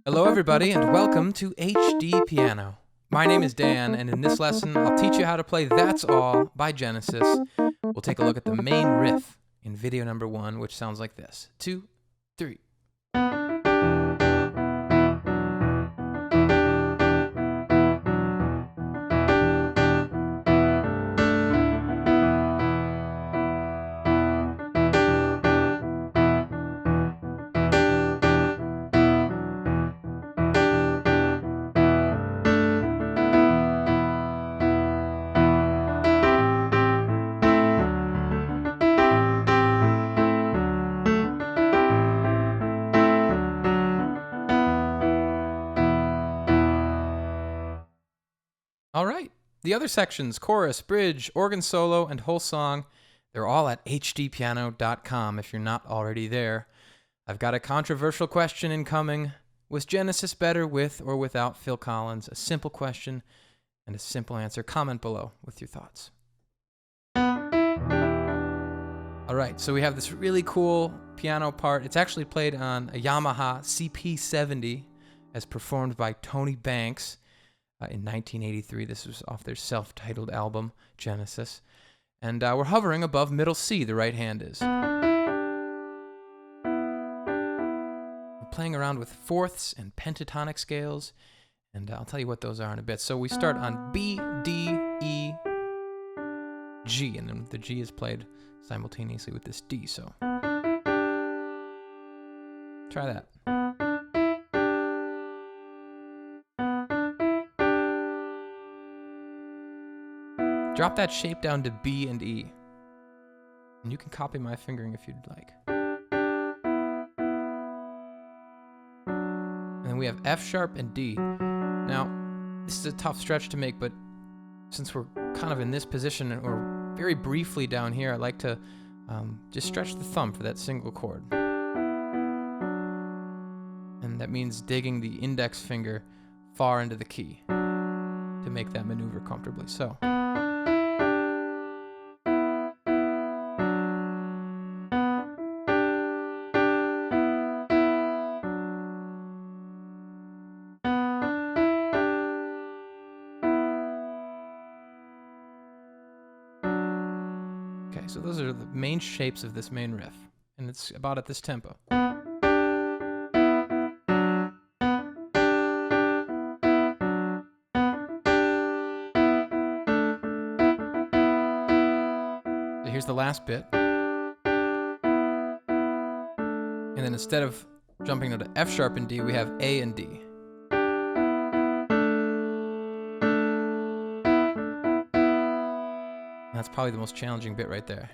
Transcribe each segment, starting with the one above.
Hello everybody and welcome to HDpiano. My name is Dan, and in this lesson I'll teach you how to play That's All by Genesis. We'll take a look at the main riff in video number 1, which sounds like this. 2, 3. All right, the other sections, chorus, bridge, organ solo, and whole song, they're all at HDpiano.com if you're not already there. I've got a controversial question incoming. Was Genesis better with or without Phil Collins? A simple question and a simple answer. Comment below with your thoughts. All right, so we have this really cool piano part. It's actually played on a Yamaha CP70 as performed by Tony Banks. In 1983. This was off their self-titled album, Genesis. And we're hovering above middle C, the right hand is. We're playing around with fourths and pentatonic scales, and I'll tell you what those are in a bit. So we start on B, D, E, G, and then the G is played simultaneously with this D, so try that. Drop that shape down to B and E. And you can copy my fingering if you'd like. And then we have F sharp and D. Now, this is a tough stretch to make, but since we're kind of in this position or very briefly down here, I like to just stretch the thumb for that single chord. And that means digging the index finger far into the key to make that maneuver comfortably. So. Okay, so those are the main shapes of this main riff, and it's about at this tempo. So here's the last bit. And then instead of jumping to F sharp and D, we have A and D. That's probably the most challenging bit right there.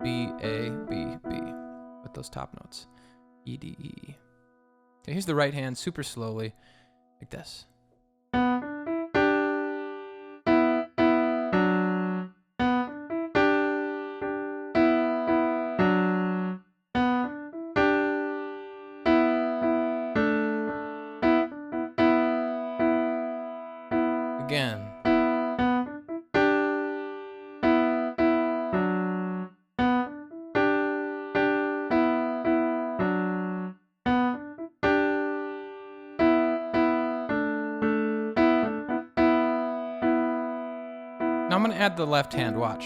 B, A, B, B, with those top notes. E, D, E. Okay, here's the right hand super slowly, like this. Again. Now I'm going to add the left hand, watch.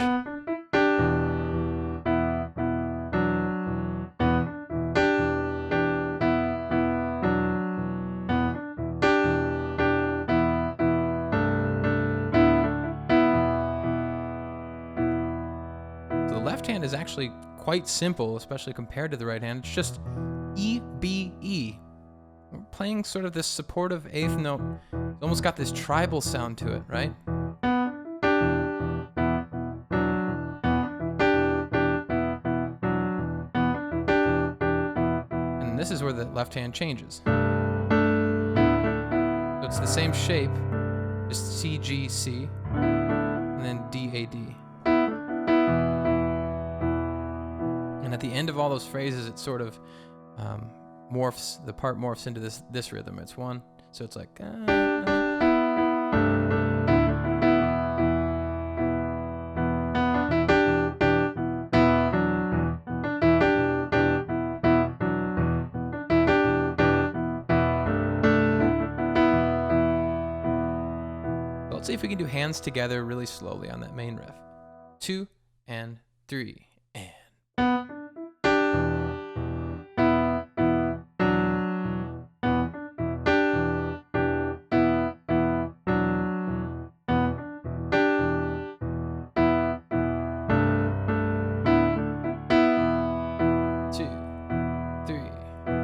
The left hand is actually quite simple, especially compared to the right hand. It's just E, B, E. We're playing sort of this supportive eighth note. It's almost got this tribal sound to it, right? And this is where the left hand changes. So it's the same shape, just C, G, C, and then D, A, D. And at the end of all those phrases, it sort of morphs, the part morphs into this rhythm. It's one, so it's like. let's see if we can do hands together really slowly on that main riff. 2 and 3 and.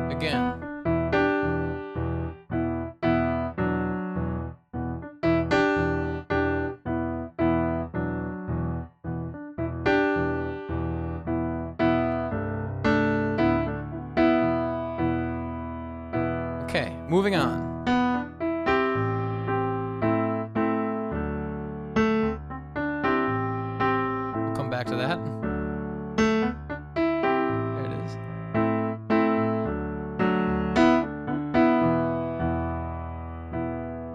Again. Okay, moving on. We'll come back to that. There it is.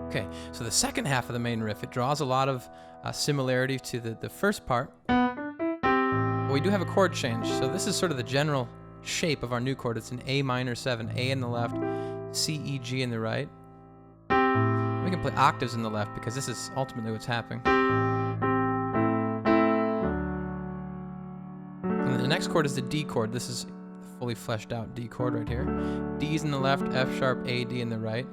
Okay, so the second half of the main riff, it draws a lot of similarity to the first part. But we do have a chord change, so this is sort of the general shape of our new chord. It's an A minor 7, A in the left, C, E, G in the right. We can play octaves in the left because this is ultimately what's happening. And the next chord is the D chord. This is a fully fleshed out D chord right here. D's in the left, F sharp, A, D in the right.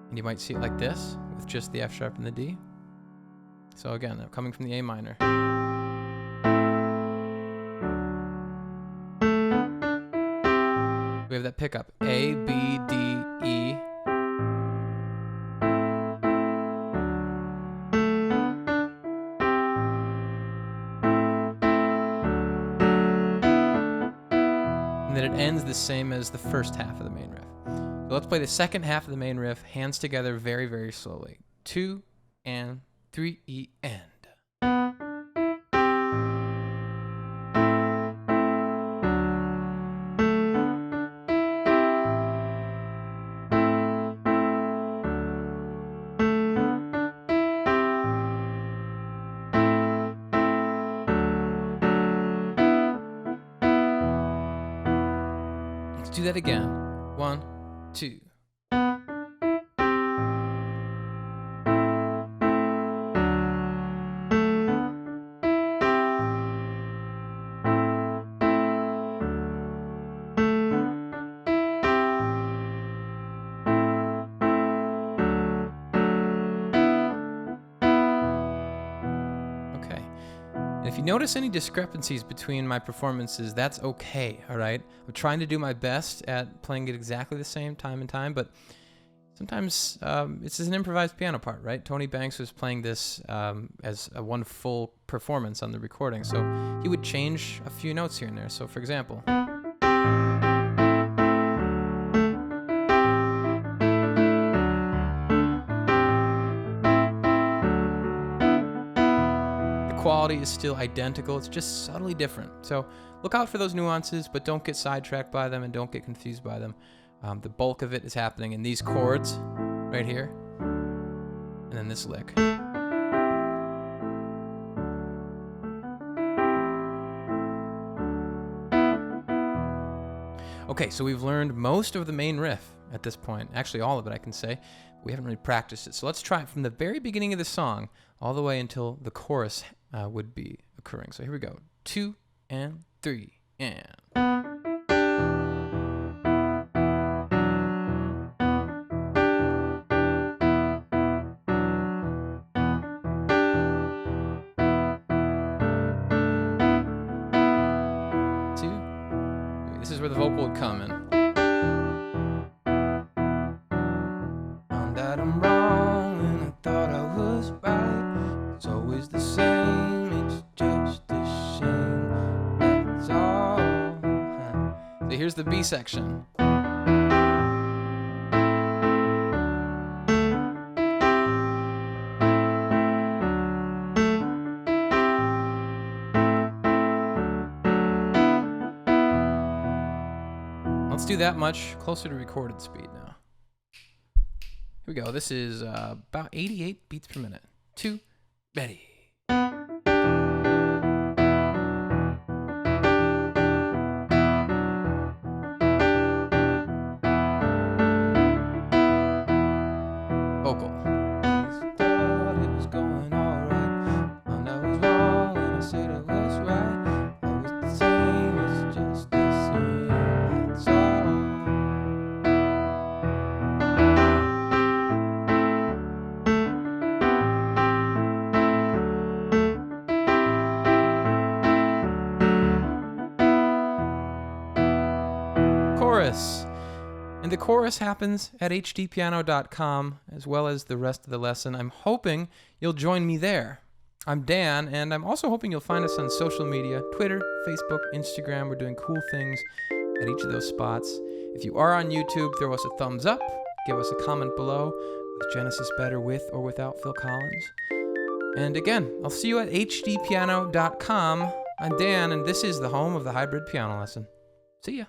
And you might see it like this, with just the F sharp and the D. So again, I'm coming from the A minor. We have that pickup, A, B, D, E. And then it ends the same as the first half of the main riff. So let's play the second half of the main riff, hands together very, very slowly. 2 and 3 E and. Let's do that again. 1, 2. Okay. And if you notice any discrepancies between my performances, that's okay, all right? I'm trying to do my best at playing it exactly the same time and time, but sometimes it's an improvised piano part, right? Tony Banks was playing this as a one full performance on the recording, so he would change a few notes here and there. So for example, quality is still identical, it's just subtly different. So look out for those nuances, but don't get sidetracked by them and don't get confused by them. The bulk of it is happening in these chords right here, and then this lick. Okay, so we've learned most of the main riff at this point. Actually, all of it, I can say. We haven't really practiced it. So let's try it from the very beginning of the song all the way until the chorus would be occurring. So here we go. 2 and 3 and. This is where the vocal would come in. Found out I'm wrong and I thought I was right. It's always the same, it's just a shame. That's all. So here's the B section. Let's do that much closer to recorded speed now. Here we go. This is about 88 beats per minute. 2, ready. Vocal. Thought it was chorus. And the chorus happens at HDpiano.com, as well as the rest of the lesson. I'm hoping you'll join me there. I'm Dan, and I'm also hoping you'll find us on social media, Twitter, Facebook, Instagram. We're doing cool things at each of those spots. If you are on YouTube, throw us a thumbs up, give us a comment below. Was Genesis better with or without Phil Collins? And again, I'll see you at HDpiano.com. I'm Dan, and this is the home of the hybrid piano lesson. See ya.